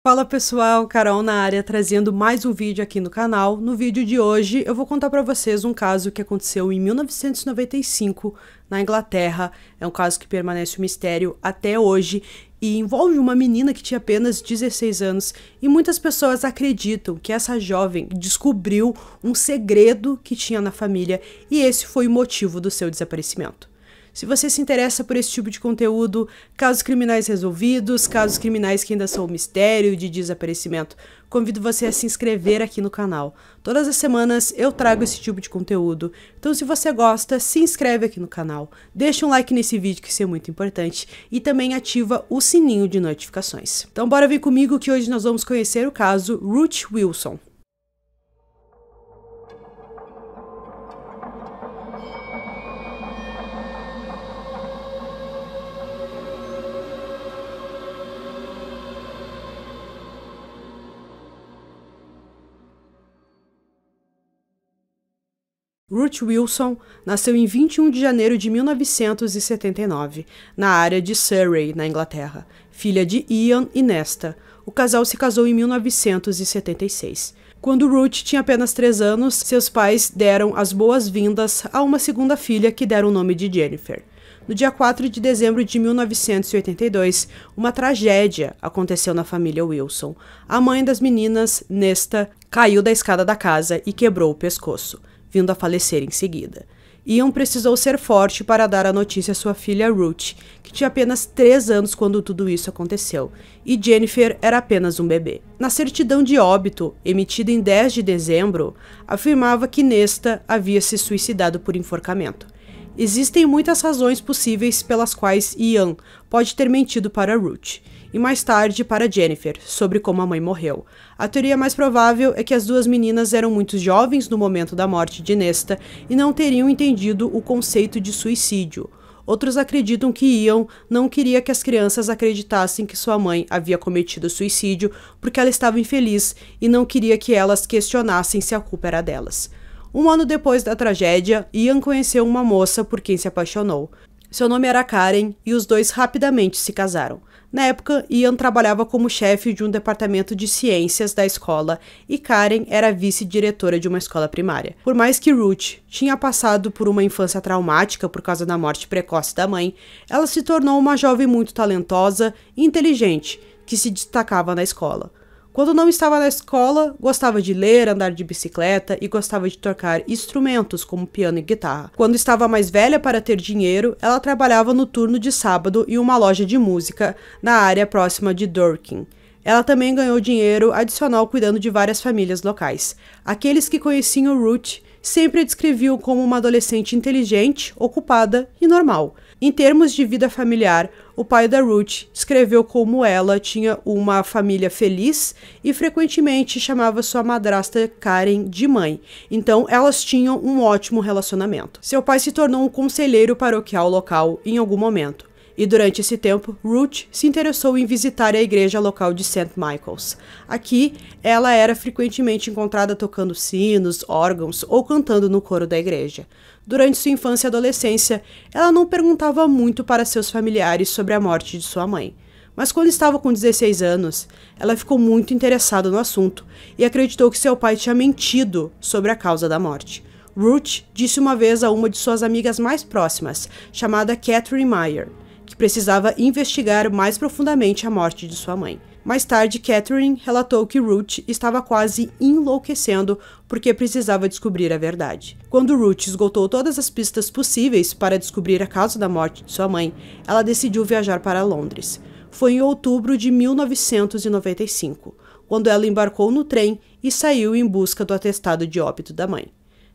Fala pessoal, Carol na área trazendo mais um vídeo aqui no canal. No vídeo de hoje eu vou contar para vocês um caso que aconteceu em 1995 na Inglaterra. É um caso que permanece um mistério até hoje e envolve uma menina que tinha apenas 16 anos e muitas pessoas acreditam que essa jovem descobriu um segredo que tinha na família e esse foi o motivo do seu desaparecimento. Se você se interessa por esse tipo de conteúdo, casos criminais resolvidos, casos criminais que ainda são um mistério de desaparecimento, convido você a se inscrever aqui no canal. Todas as semanas eu trago esse tipo de conteúdo, então se você gosta, se inscreve aqui no canal, deixa um like nesse vídeo que isso é muito importante e também ativa o sininho de notificações. Então bora vir comigo que hoje nós vamos conhecer o caso Ruth Wilson. Ruth Wilson nasceu em 21 de janeiro de 1979, na área de Surrey, na Inglaterra, filha de Ian e Nesta. O casal se casou em 1976. Quando Ruth tinha apenas 3 anos, seus pais deram as boas-vindas a uma segunda filha que deram o nome de Jennifer. No dia 4 de dezembro de 1982, uma tragédia aconteceu na família Wilson. A mãe das meninas, Nesta, caiu da escada da casa e quebrou o pescoço, vindo a falecer em seguida. Ian precisou ser forte para dar a notícia à sua filha Ruth, que tinha apenas 3 anos quando tudo isso aconteceu, e Jennifer era apenas um bebê. Na certidão de óbito, emitida em 10 de dezembro, afirmava que Nesta havia se suicidado por enforcamento. Existem muitas razões possíveis pelas quais Ian pode ter mentido para Ruth, e mais tarde para Jennifer, sobre como a mãe morreu. A teoria mais provável é que as duas meninas eram muito jovens no momento da morte de Nesta e não teriam entendido o conceito de suicídio. Outros acreditam que Ian não queria que as crianças acreditassem que sua mãe havia cometido suicídio porque ela estava infeliz e não queria que elas questionassem se a culpa era delas. Um ano depois da tragédia, Ian conheceu uma moça por quem se apaixonou. Seu nome era Karen e os dois rapidamente se casaram. Na época, Ian trabalhava como chefe de um departamento de ciências da escola e Karen era vice-diretora de uma escola primária. Por mais que Ruth tinha passado por uma infância traumática por causa da morte precoce da mãe, ela se tornou uma jovem muito talentosa e inteligente, que se destacava na escola. Quando não estava na escola, gostava de ler, andar de bicicleta e gostava de tocar instrumentos como piano e guitarra. Quando estava mais velha para ter dinheiro, ela trabalhava no turno de sábado em uma loja de música na área próxima de Dorking. Ela também ganhou dinheiro adicional cuidando de várias famílias locais. Aqueles que conheciam Ruth sempre a descreviam como uma adolescente inteligente, ocupada e normal. Em termos de vida familiar, o pai da Ruth descreveu como ela tinha uma família feliz e frequentemente chamava sua madrasta Karen de mãe, então elas tinham um ótimo relacionamento. Seu pai se tornou um conselheiro paroquial local em algum momento. E durante esse tempo, Ruth se interessou em visitar a igreja local de St. Michael's. Aqui, ela era frequentemente encontrada tocando sinos, órgãos ou cantando no coro da igreja. Durante sua infância e adolescência, ela não perguntava muito para seus familiares sobre a morte de sua mãe. Mas quando estava com 16 anos, ela ficou muito interessada no assunto e acreditou que seu pai tinha mentido sobre a causa da morte. Ruth disse uma vez a uma de suas amigas mais próximas, chamada Catherine Meyer, que precisava investigar mais profundamente a morte de sua mãe. Mais tarde, Catherine relatou que Ruth estava quase enlouquecendo porque precisava descobrir a verdade. Quando Ruth esgotou todas as pistas possíveis para descobrir a causa da morte de sua mãe, ela decidiu viajar para Londres. Foi em outubro de 1995, quando ela embarcou no trem e saiu em busca do atestado de óbito da mãe.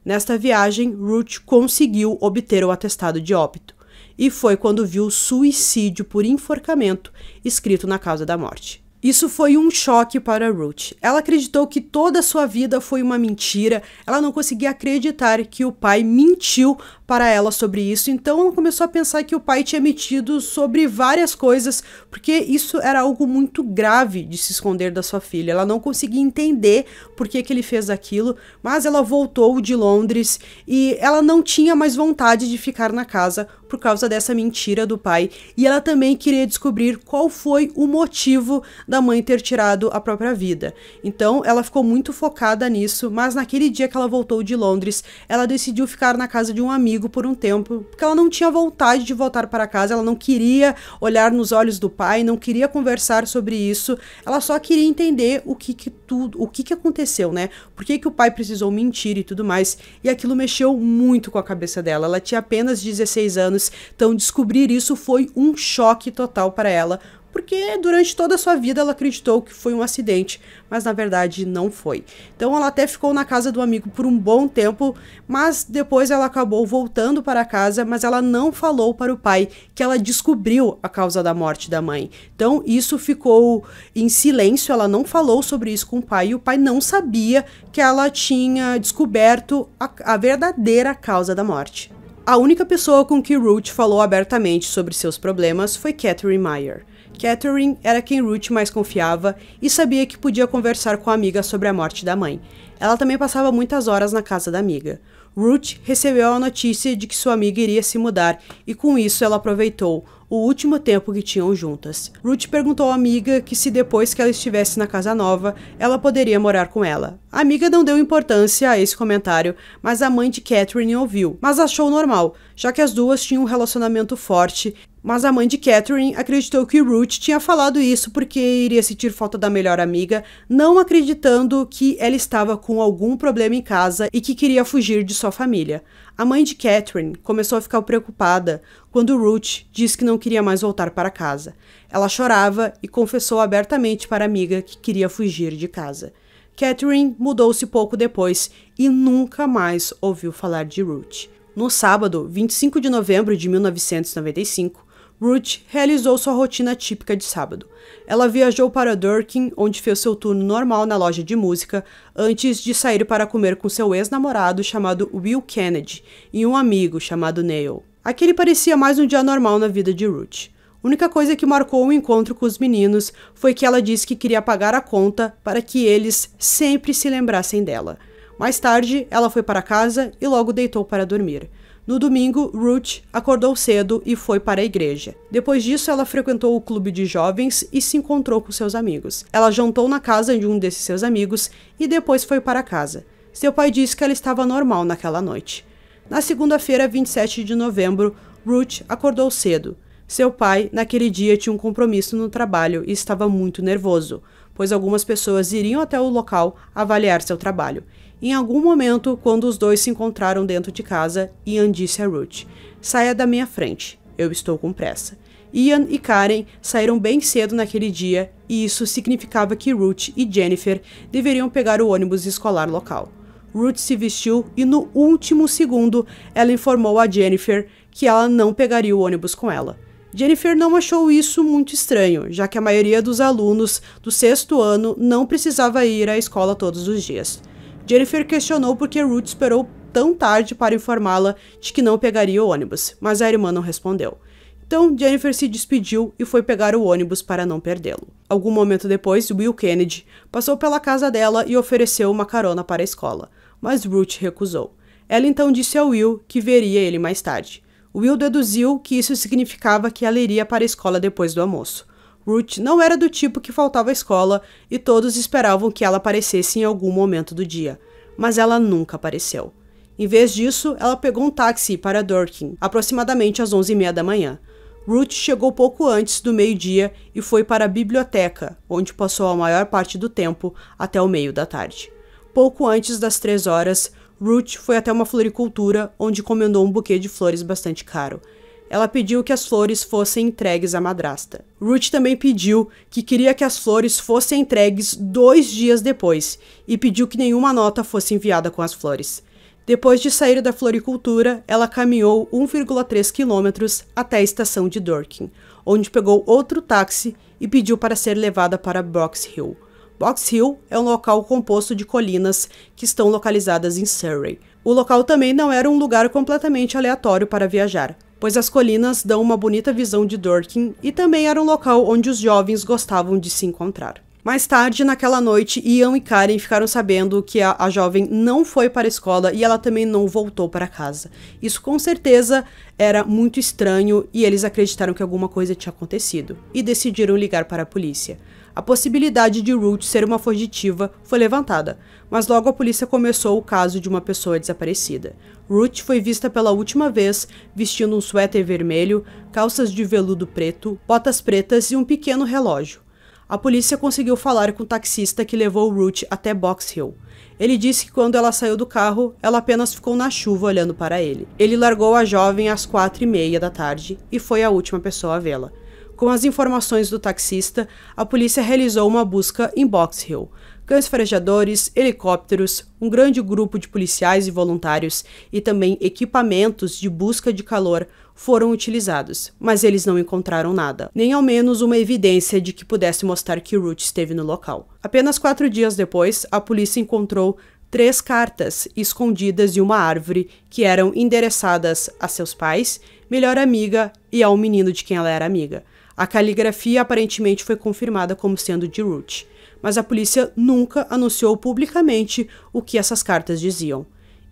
Nesta viagem, Ruth conseguiu obter o atestado de óbito, e foi quando viu suicídio por enforcamento escrito na causa da morte. Isso foi um choque para Ruth. Ela acreditou que toda a sua vida foi uma mentira, ela não conseguia acreditar que o pai mentiu para ela sobre isso, então ela começou a pensar que o pai tinha mentido sobre várias coisas, porque isso era algo muito grave de se esconder da sua filha. Ela não conseguia entender por que ele fez aquilo, mas ela voltou de Londres e ela não tinha mais vontade de ficar na casa, por causa dessa mentira do pai e ela também queria descobrir qual foi o motivo da mãe ter tirado a própria vida. Então ela ficou muito focada nisso, mas naquele dia que ela voltou de Londres, ela decidiu ficar na casa de um amigo por um tempo, porque ela não tinha vontade de voltar para casa, ela não queria olhar nos olhos do pai, não queria conversar sobre isso, ela só queria entender o que aconteceu, né? Por que o pai precisou mentir e tudo mais, e aquilo mexeu muito com a cabeça dela. Ela tinha apenas 16 anos, então descobrir isso foi um choque total para ela, porque durante toda a sua vida ela acreditou que foi um acidente, mas na verdade não foi. Então ela até ficou na casa do amigo por um bom tempo, mas depois ela acabou voltando para casa, mas ela não falou para o pai que ela descobriu a causa da morte da mãe. Então isso ficou em silêncio, ela não falou sobre isso com o pai, e o pai não sabia que ela tinha descoberto a verdadeira causa da morte. A única pessoa com que Ruth falou abertamente sobre seus problemas foi Catherine Meyer. Catherine era quem Ruth mais confiava e sabia que podia conversar com a amiga sobre a morte da mãe. Ela também passava muitas horas na casa da amiga. Ruth recebeu a notícia de que sua amiga iria se mudar e com isso ela aproveitou o último tempo que tinham juntas. Ruth perguntou à amiga que se depois que ela estivesse na casa nova, ela poderia morar com ela. A amiga não deu importância a esse comentário, mas a mãe de Catherine ouviu, mas achou normal, já que as duas tinham um relacionamento forte. Mas a mãe de Catherine acreditou que Ruth tinha falado isso porque iria sentir falta da melhor amiga, não acreditando que ela estava com algum problema em casa e que queria fugir de sua família. A mãe de Catherine começou a ficar preocupada quando Ruth disse que não queria mais voltar para casa. Ela chorava e confessou abertamente para a amiga que queria fugir de casa. Catherine mudou-se pouco depois e nunca mais ouviu falar de Ruth. No sábado, 25 de novembro de 1995, Ruth realizou sua rotina típica de sábado. Ela viajou para Durkin, onde fez seu turno normal na loja de música, antes de sair para comer com seu ex-namorado chamado Will Kennedy e um amigo chamado Neil. Aquele parecia mais um dia normal na vida de Ruth. A única coisa que marcou o encontro com os meninos foi que ela disse que queria pagar a conta para que eles sempre se lembrassem dela. Mais tarde, ela foi para casa e logo deitou para dormir. No domingo, Ruth acordou cedo e foi para a igreja. Depois disso, ela frequentou o clube de jovens e se encontrou com seus amigos. Ela jantou na casa de um desses seus amigos e depois foi para casa. Seu pai disse que ela estava normal naquela noite. Na segunda-feira, 27 de novembro, Ruth acordou cedo. Seu pai, naquele dia, tinha um compromisso no trabalho e estava muito nervoso, pois algumas pessoas iriam até o local avaliar seu trabalho. Em algum momento, quando os dois se encontraram dentro de casa, Ian disse a Ruth: "Saia da minha frente, eu estou com pressa." Ian e Karen saíram bem cedo naquele dia e isso significava que Ruth e Jennifer deveriam pegar o ônibus escolar local. Ruth se vestiu e no último segundo ela informou a Jennifer que ela não pegaria o ônibus com ela. Jennifer não achou isso muito estranho, já que a maioria dos alunos do 6º ano não precisava ir à escola todos os dias. Jennifer questionou por que Ruth esperou tão tarde para informá-la de que não pegaria o ônibus, mas a irmã não respondeu. Então, Jennifer se despediu e foi pegar o ônibus para não perdê-lo. Algum momento depois, Will Kennedy passou pela casa dela e ofereceu uma carona para a escola, mas Ruth recusou. Ela então disse ao Will que veria ele mais tarde. Will deduziu que isso significava que ela iria para a escola depois do almoço. Ruth não era do tipo que faltava à escola e todos esperavam que ela aparecesse em algum momento do dia, mas ela nunca apareceu. Em vez disso, ela pegou um táxi para Durkin, aproximadamente às 11h30 da manhã. Ruth chegou pouco antes do meio-dia e foi para a biblioteca, onde passou a maior parte do tempo até o meio da tarde. Pouco antes das 3 horas, Ruth foi até uma floricultura, onde encomendou um buquê de flores bastante caro. Ela pediu que as flores fossem entregues à madrasta. Ruth também pediu que queria que as flores fossem entregues 2 dias depois e pediu que nenhuma nota fosse enviada com as flores. Depois de sair da floricultura, ela caminhou 1,3 quilômetros até a estação de Durkin, onde pegou outro táxi e pediu para ser levada para Box Hill. Box Hill é um local composto de colinas que estão localizadas em Surrey. O local também não era um lugar completamente aleatório para viajar, pois as colinas dão uma bonita visão de Durkin e também era um local onde os jovens gostavam de se encontrar. Mais tarde, naquela noite, Ian e Karen ficaram sabendo que a jovem não foi para a escola e ela também não voltou para casa. Isso com certeza era muito estranho e eles acreditaram que alguma coisa tinha acontecido e decidiram ligar para a polícia. A possibilidade de Ruth ser uma fugitiva foi levantada, mas logo a polícia começou o caso de uma pessoa desaparecida. Ruth foi vista pela última vez vestindo um suéter vermelho, calças de veludo preto, botas pretas e um pequeno relógio. A polícia conseguiu falar com o taxista que levou Ruth até Box Hill. Ele disse que quando ela saiu do carro, ela apenas ficou na chuva olhando para ele. Ele largou a jovem às 4h30 da tarde e foi a última pessoa a vê-la. Com as informações do taxista, a polícia realizou uma busca em Box Hill. Cães farejadores, helicópteros, um grande grupo de policiais e voluntários e também equipamentos de busca de calor foram utilizados, mas eles não encontraram nada, nem ao menos uma evidência de que pudesse mostrar que Ruth esteve no local. Apenas 4 dias depois, a polícia encontrou 3 cartas escondidas em uma árvore que eram endereçadas a seus pais, melhor amiga e ao menino de quem ela era amiga. A caligrafia aparentemente foi confirmada como sendo de Ruth, mas a polícia nunca anunciou publicamente o que essas cartas diziam.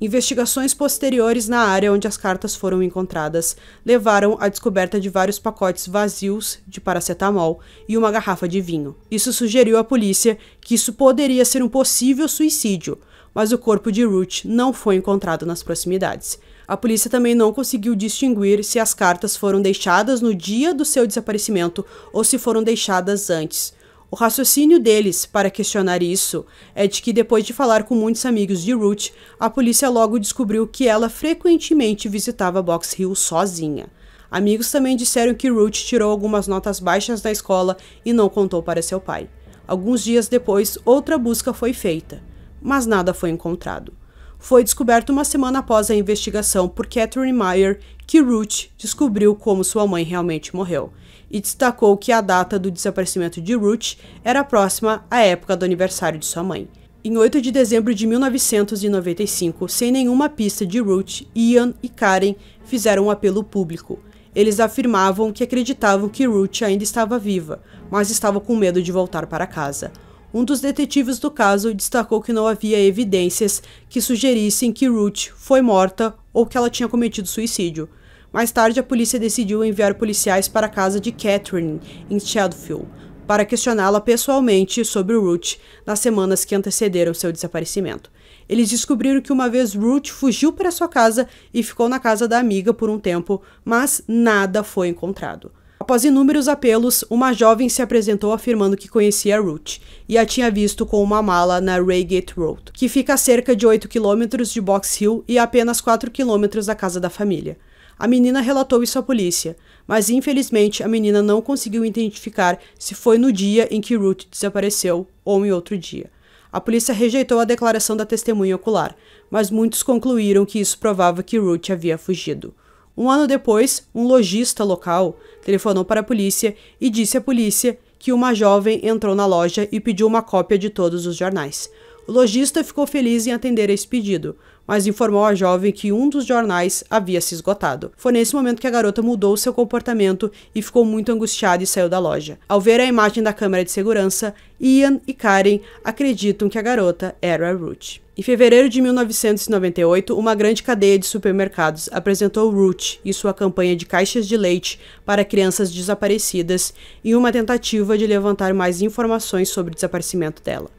Investigações posteriores na área onde as cartas foram encontradas levaram à descoberta de vários pacotes vazios de paracetamol e uma garrafa de vinho. Isso sugeriu à polícia que isso poderia ser um possível suicídio, mas o corpo de Ruth não foi encontrado nas proximidades. A polícia também não conseguiu distinguir se as cartas foram deixadas no dia do seu desaparecimento ou se foram deixadas antes. O raciocínio deles para questionar isso é de que depois de falar com muitos amigos de Ruth, a polícia logo descobriu que ela frequentemente visitava Box Hill sozinha. Amigos também disseram que Ruth tirou algumas notas baixas na escola e não contou para seu pai. Alguns dias depois, outra busca foi feita, mas nada foi encontrado. Foi descoberto uma semana após a investigação por Catherine Meyer que Ruth descobriu como sua mãe realmente morreu e destacou que a data do desaparecimento de Ruth era próxima à época do aniversário de sua mãe. Em 8 de dezembro de 1995, sem nenhuma pista de Ruth, Ian e Karen fizeram um apelo público. Eles afirmavam que acreditavam que Ruth ainda estava viva, mas estavam com medo de voltar para casa. Um dos detetives do caso destacou que não havia evidências que sugerissem que Ruth foi morta ou que ela tinha cometido suicídio. Mais tarde, a polícia decidiu enviar policiais para a casa de Catherine, em Shadfield, para questioná-la pessoalmente sobre Ruth nas semanas que antecederam seu desaparecimento. Eles descobriram que uma vez Ruth fugiu para sua casa e ficou na casa da amiga por um tempo, mas nada foi encontrado. Após inúmeros apelos, uma jovem se apresentou afirmando que conhecia Ruth e a tinha visto com uma mala na Reigate Road, que fica a cerca de 8 km de Box Hill e a apenas 4 km da casa da família. A menina relatou isso à polícia, mas infelizmente a menina não conseguiu identificar se foi no dia em que Ruth desapareceu ou em outro dia. A polícia rejeitou a declaração da testemunha ocular, mas muitos concluíram que isso provava que Ruth havia fugido. Um ano depois, um lojista local telefonou para a polícia e disse à polícia que uma jovem entrou na loja e pediu uma cópia de todos os jornais. O lojista ficou feliz em atender esse pedido, mas informou à jovem que um dos jornais havia se esgotado. Foi nesse momento que a garota mudou seu comportamento e ficou muito angustiada e saiu da loja. Ao ver a imagem da câmera de segurança, Ian e Karen acreditam que a garota era a Ruth. Em fevereiro de 1998, uma grande cadeia de supermercados apresentou Ruth e sua campanha de caixas de leite para crianças desaparecidas em uma tentativa de levantar mais informações sobre o desaparecimento dela.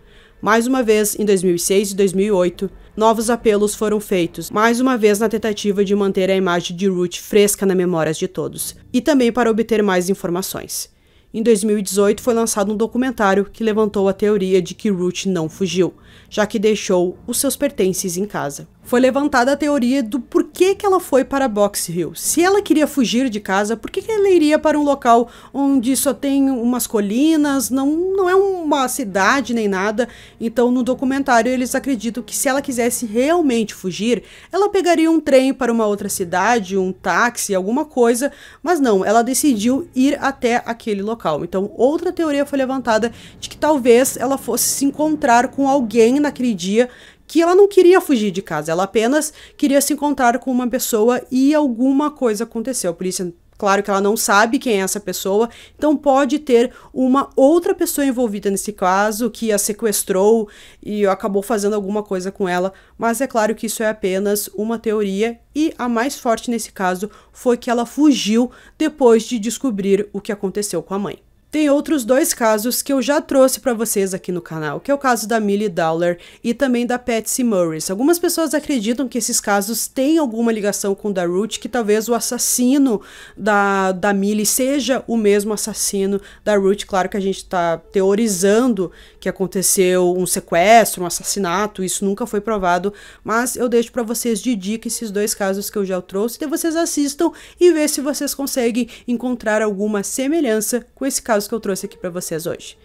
Mais uma vez, em 2006 e 2008, novos apelos foram feitos, mais uma vez na tentativa de manter a imagem de Ruth fresca nas memórias de todos, e também para obter mais informações. Em 2018, foi lançado um documentário que levantou a teoria de que Ruth não fugiu, já que deixou os seus pertences em casa. Foi levantada a teoria do porquê que ela foi para Box Hill. Se ela queria fugir de casa, por que ela iria para um local onde só tem umas colinas, não é uma cidade nem nada? Então, no documentário, eles acreditam que se ela quisesse realmente fugir, ela pegaria um trem para uma outra cidade, um táxi, alguma coisa, mas não, ela decidiu ir até aquele local. Então, outra teoria foi levantada de que talvez ela fosse se encontrar com alguém naquele dia que ela não queria fugir de casa, ela apenas queria se encontrar com uma pessoa e alguma coisa aconteceu. A polícia, claro que ela não sabe quem é essa pessoa, então pode ter uma outra pessoa envolvida nesse caso que a sequestrou e acabou fazendo alguma coisa com ela, mas é claro que isso é apenas uma teoria e a mais forte nesse caso foi que ela fugiu depois de descobrir o que aconteceu com a mãe. Tem outros dois casos que eu já trouxe para vocês aqui no canal, que é o caso da Millie Dowler e também da Patsy Morris. Algumas pessoas acreditam que esses casos têm alguma ligação com o da Ruth, que talvez o assassino da Millie seja o mesmo assassino da Ruth. Claro que a gente está teorizando que aconteceu um sequestro, um assassinato, isso nunca foi provado, mas eu deixo para vocês de dica esses dois casos que eu já trouxe, e vocês assistam e vê se vocês conseguem encontrar alguma semelhança com esse caso que eu trouxe aqui para vocês hoje.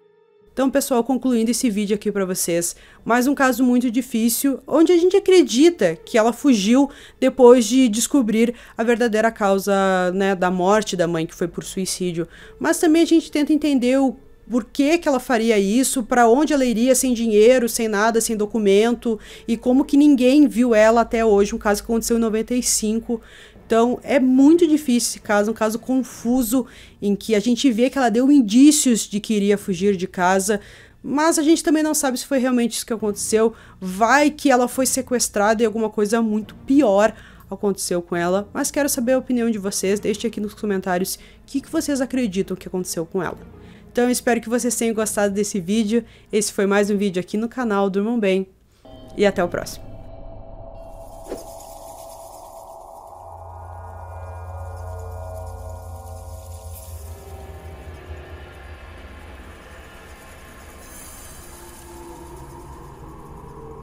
Então, pessoal, concluindo esse vídeo aqui para vocês, mais um caso muito difícil, onde a gente acredita que ela fugiu depois de descobrir a verdadeira causa, né, da morte da mãe, que foi por suicídio. Mas também a gente tenta entender o porquê que ela faria isso, para onde ela iria sem dinheiro, sem nada, sem documento, e como que ninguém viu ela até hoje, um caso que aconteceu em 95. Então, é muito difícil esse caso, um caso confuso, em que a gente vê que ela deu indícios de que iria fugir de casa, mas a gente também não sabe se foi realmente isso que aconteceu. Vai que ela foi sequestrada e alguma coisa muito pior aconteceu com ela, mas quero saber a opinião de vocês, deixe aqui nos comentários o que vocês acreditam que aconteceu com ela. Então, eu espero que vocês tenham gostado desse vídeo. Esse foi mais um vídeo aqui no canal, durmam bem e até o próximo.